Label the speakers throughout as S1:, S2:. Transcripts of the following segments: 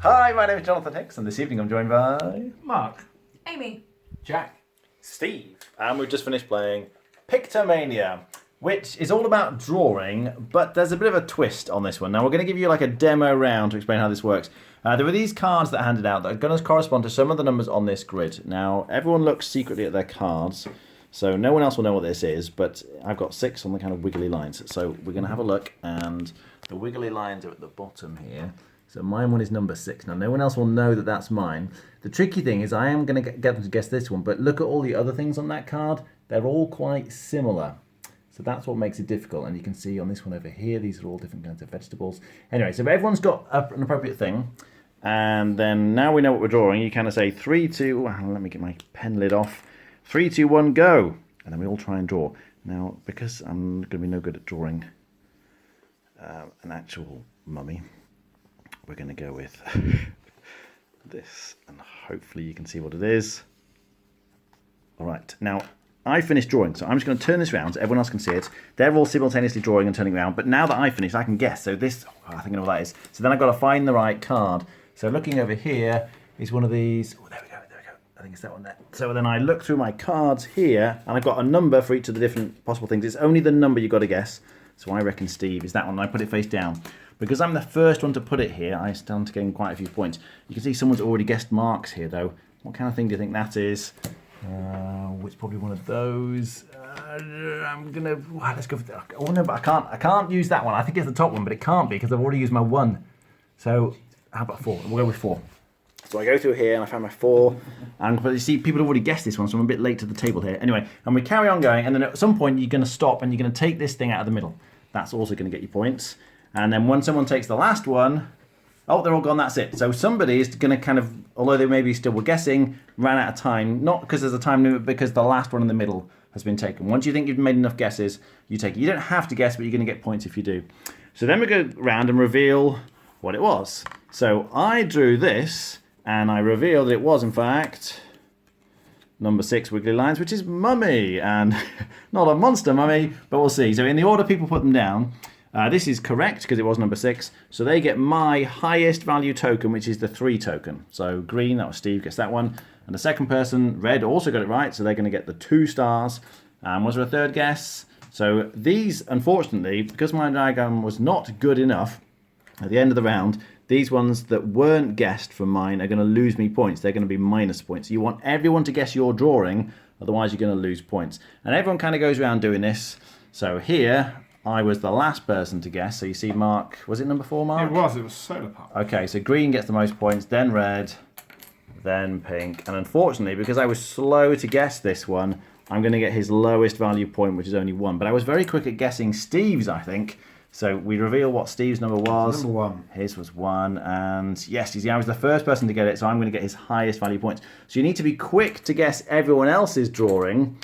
S1: Hi, my name is Jonathan Hicks, and this evening I'm joined by
S2: Mark.
S3: Amy.
S2: Jack.
S1: Steve. And we've just finished playing Pictomania, which is all about drawing, but there's a bit of a twist on this one. Now, we're going to give you like a demo round to explain how this works. There were these cards that are handed out that are going to correspond to some of the numbers on this grid. Now, everyone looks secretly at their cards, so no one else will know what this is, but I've got 6 on the kind of wiggly lines. So we're going to have a look, and the wiggly lines are at the bottom here. So my one is number 6. Now, no one else will know that that's mine. The tricky thing is I am going to get them to guess this one, but look at all the other things on that card. They're all quite similar. So that's what makes it difficult. And you can see on this one over here, these are all different kinds of vegetables. Anyway, so everyone's got an appropriate thing. And then now we know what we're drawing, you kind of say 3, 2, let me get my pen lid off. 3, 2, 1, go. And then we all try and draw. Now, because I'm going to be no good at drawing an actual mummy, we're going to go with this, and hopefully you can see what it is. All right, now I finished drawing, so I'm just going to turn this around so everyone else can see it. They're all simultaneously drawing and turning around, but now that I finished, I can guess. So this, I think I know what that is. So then I've got to find the right card. So looking over here is one of these. Oh, there we go. I think it's that one there. So then I look through my cards here, and I've got a number for each of the different possible things. It's only the number you've got to guess. So I reckon Steve is that one, and I put it face down. Because I'm the first one to put it here, I stand to gain quite a few points. You can see someone's already guessed Mark's here, though. What kind of thing do you think that is? It's probably one of those. I'm gonna. Let's go. Oh no, but I can't use that one. I think it's the top one, but it can't be because I've already used my 1. So how about 4? We'll go with 4. So I go through here and I find my 4. But you see, people have already guessed this one, so I'm a bit late to the table here. Anyway, and we carry on going, and then at some point you're going to stop and you're going to take this thing out of the middle. That's also going to get you points. And then when someone takes the last one, oh, they're all gone, that's it. So somebody is going to kind of, although they maybe still were guessing, ran out of time, not because there's a time limit, because the last one in the middle has been taken. Once you think you've made enough guesses, you take it. You don't have to guess, but you're going to get points if you do. So then we go round and reveal what it was. So I drew this, and I revealed it was, in fact, number 6 wiggly lines, which is mummy, and not a monster mummy, but we'll see. So in the order people put them down, this is correct because it was number 6. So they get my highest value token, which is the 3 token. So green, that was Steve, gets that one. And the second person, red, also got it right. So they're going to get the 2 stars. Was there a third guess? So these, unfortunately, because my diagram was not good enough at the end of the round, these ones that weren't guessed from mine are going to lose me points. They're going to be minus points. You want everyone to guess your drawing, otherwise you're going to lose points. And everyone kind of goes around doing this. So here, I was the last person to guess. So you see Mark, was it number 4, Mark?
S2: It was solar pop.
S1: Okay, so green gets the most points, then red, then pink. And unfortunately, because I was slow to guess this one, I'm going to get his lowest value point, which is only 1. But I was very quick at guessing Steve's, I think. So we reveal what Steve's number was.
S2: Number 1.
S1: His was 1. And yes, you see, I was the first person to get it, so I'm going to get his highest value points. So you need to be quick to guess everyone else's drawing,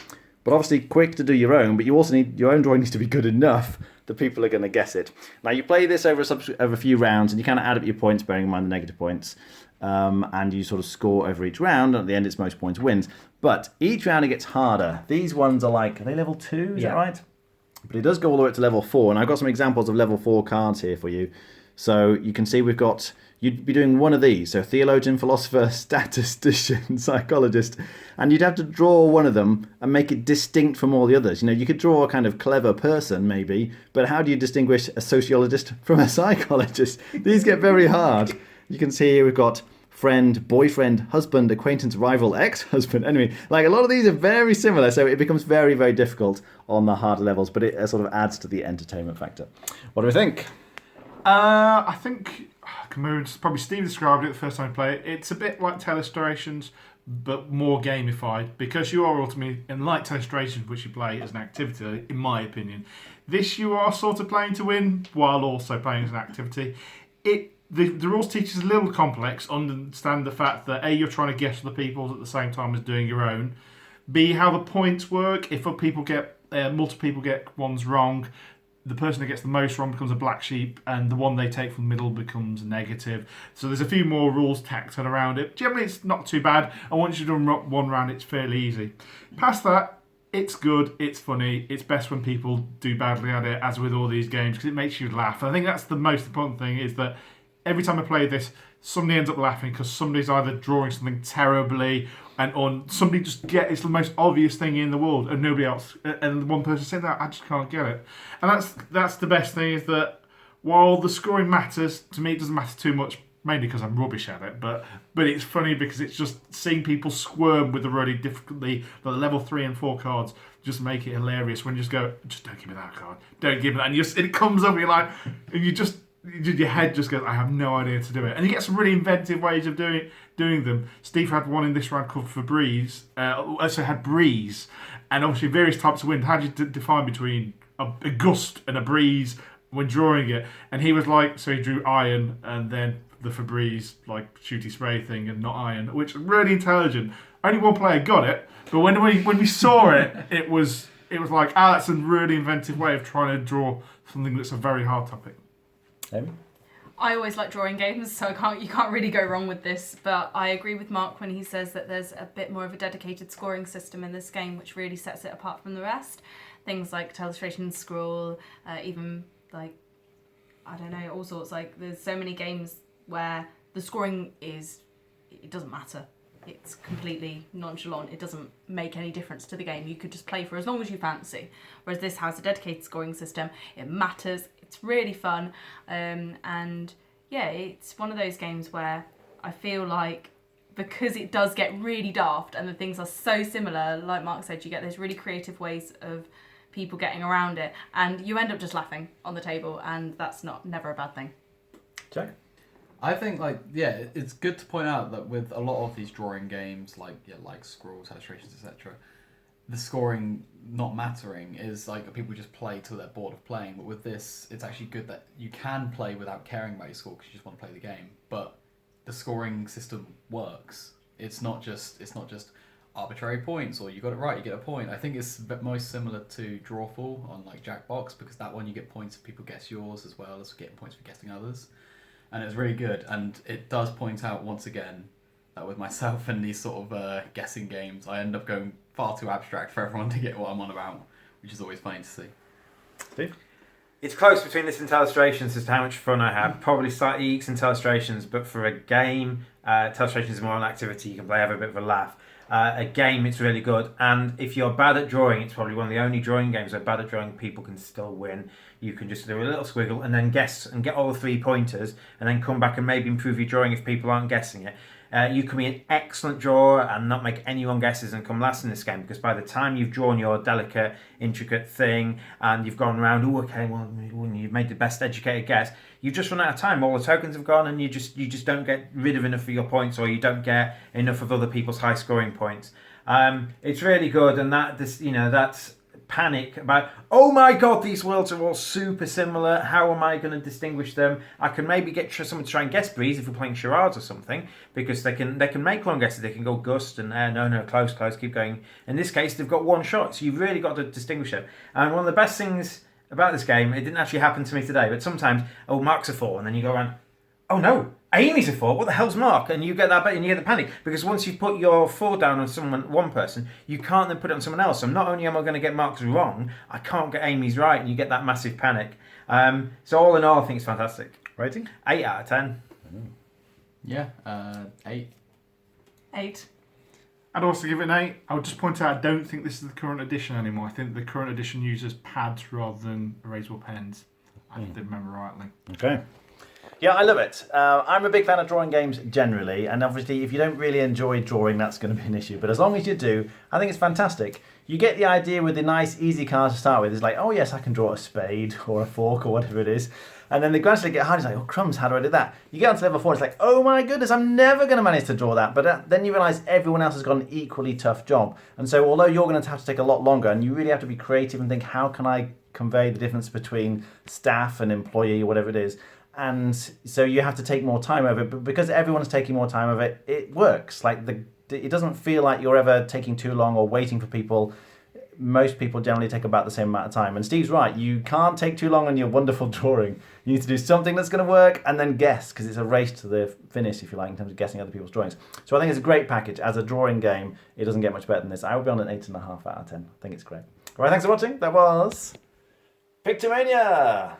S1: but obviously quick to do your own, but you also need, your own drawing needs to be good enough that people are going to guess it. Now you play this over a few rounds, and you kind of add up your points, bearing in mind the negative points, and you sort of score over each round, and at the end it's most points wins. But each round it gets harder. These ones are like, are they level 2, is that right? But it does go all the way up to level 4, and I've got some examples of level 4 cards here for you. So you can see we've got, you'd be doing one of these, so theologian, philosopher, statistician, psychologist, and you'd have to draw one of them and make it distinct from all the others. You know, you could draw a kind of clever person maybe, but how do you distinguish a sociologist from a psychologist? These get very hard. You can see here we've got friend, boyfriend, husband, acquaintance, rival, ex-husband. Anyway, like a lot of these are very similar, so it becomes very, very difficult on the harder levels, but it sort of adds to the entertainment factor. What do we think?
S2: I think probably Steve described it the first time you play it. It's a bit like Telestrations, but more gamified, because you are ultimately, and like Telestrations, which you play as an activity, in my opinion, this you are sort of playing to win while also playing as an activity. The rules teach is a little complex. Understand the fact that A, you're trying to guess the people's at the same time as doing your own. B, how the points work. If multiple people get ones wrong, the person who gets the most wrong becomes a black sheep, and the one they take from the middle becomes a negative. So there's a few more rules tacked on around it. Generally, it's not too bad, and once you've done one round, it's fairly easy. Past that, it's good, it's funny, it's best when people do badly at it, as with all these games, because it makes you laugh. And I think that's the most important thing, is that every time I play this, somebody ends up laughing because somebody's either drawing something terribly, or somebody just it's the most obvious thing in the world, and nobody else, and one person said that I just can't get it. And that's the best thing, is that while the scoring matters to me, it doesn't matter too much. Mainly because I'm rubbish at it, but it's funny because it's just seeing people squirm with the really difficultly, the level 3 and 4 cards just make it hilarious when you just go, just don't give me that card, don't give me that, and it comes up, and you're like, and your head just goes, I have no idea to do it, and you get some really inventive ways of doing them. Steve had one in this round called Febreze, also had breeze, and obviously various types of wind. How do you define between a gust and a breeze when drawing it? And he was like, so he drew iron and then the Febreze like shooty spray thing and not iron, which was really intelligent. Only one player got it, but when we saw it, it was like, that's a really inventive way of trying to draw something that's a very hard topic.
S1: Amy?
S3: I always like drawing games, so you can't really go wrong with this. But I agree with Mark when he says that there's a bit more of a dedicated scoring system in this game, which really sets it apart from the rest. Things like Illustration, Scroll, even like, I don't know, all sorts. Like, there's so many games where the scoring it doesn't matter. It's completely nonchalant. It doesn't make any difference to the game. You could just play for as long as you fancy. Whereas this has a dedicated scoring system. It matters. It's really fun. And yeah, it's one of those games where I feel like, because it does get really daft and the things are so similar, like Mark said, you get those really creative ways of people getting around it, and you end up just laughing on the table, and that's never a bad thing.
S1: Jack?
S4: I think, it's good to point out that with a lot of these drawing games, like Scrolls, Illustrations, etc., the scoring not mattering is like people just play till they're bored of playing. But with this, it's actually good that you can play without caring about your score because you just want to play the game. But the scoring system works. It's not just arbitrary points, or you got it right, you get a point. I think it's most similar to Drawful on like Jackbox, because that one you get points if people guess yours as well as getting points for guessing others. And it's really good, and it does point out once again that with myself and these sort of guessing games, I end up going far too abstract for everyone to get what I'm on about, which is always funny to see.
S1: Steve?
S5: It's close between this and Illustrations as to how much fun I have. Probably slightly ekes in Illustrations, but for a game, Illustrations is more an activity you can play, have a bit of a laugh. A game, it's really good, and if you're bad at drawing, it's probably one of the only drawing games where bad at drawing people can still win. You can just do a little squiggle and then guess and get all the 3 pointers, and then come back and maybe improve your drawing if people aren't guessing it. You can be an excellent drawer and not make anyone guesses and come last in this game, because by the time you've drawn your delicate, intricate thing and you've gone around, you've made the best educated guess, you've just run out of time. All the tokens have gone, and you just don't get rid of enough of your points, or you don't get enough of other people's high scoring points. It's really good, and that's panic about, oh my god, these worlds are all super similar, how am I going to distinguish them? I can maybe get someone to try and guess breeze if we're playing charades or something, because they can make long guesses. They can go gust and no, close, keep going. In this case, they've got one shot, so you've really got to distinguish them. And one of the best things about this game, it didn't actually happen to me today, but sometimes, Mark's a 4, and then you go around, oh no, Amy's a 4, what the hell's Mark? And you get that bit, and you get the panic, because once you've put your 4 down on one person, you can't then put it on someone else. So not only am I going to get Mark's wrong, I can't get Amy's right, and you get that massive panic. So all in all, I think it's fantastic.
S1: Rating?
S5: 8 out of 10.
S4: Yeah, 8.
S3: 8.
S2: I'd also give it an 8. I would just point out, I don't think this is the current edition anymore. I think the current edition uses pads rather than erasable pens. I did remember rightly.
S1: Okay. Yeah, I love it. I'm a big fan of drawing games generally, and obviously if you don't really enjoy drawing, that's going to be an issue. But as long as you do, I think it's fantastic. You get the idea with the nice, easy cards to start with. It's like, oh yes, I can draw a spade or a fork or whatever it is. And then they gradually get hard. It's like, oh crumbs, how do I do that? You get on to level 4, it's like, oh my goodness, I'm never going to manage to draw that. But then you realise everyone else has got an equally tough job. And so although you're going to have to take a lot longer, and you really have to be creative and think, how can I convey the difference between staff and employee or whatever it is. And so you have to take more time over it, but because everyone's taking more time of it, it works. Like it doesn't feel like you're ever taking too long or waiting for people. Most people generally take about the same amount of time. And Steve's right, you can't take too long on your wonderful drawing. You need to do something that's going to work and then guess, because it's a race to the finish, if you like, in terms of guessing other people's drawings. So I think it's a great package. As a drawing game, it doesn't get much better than this. I would be on an 8.5 out of 10. I think it's great. All right, thanks for watching. That was Pictomania.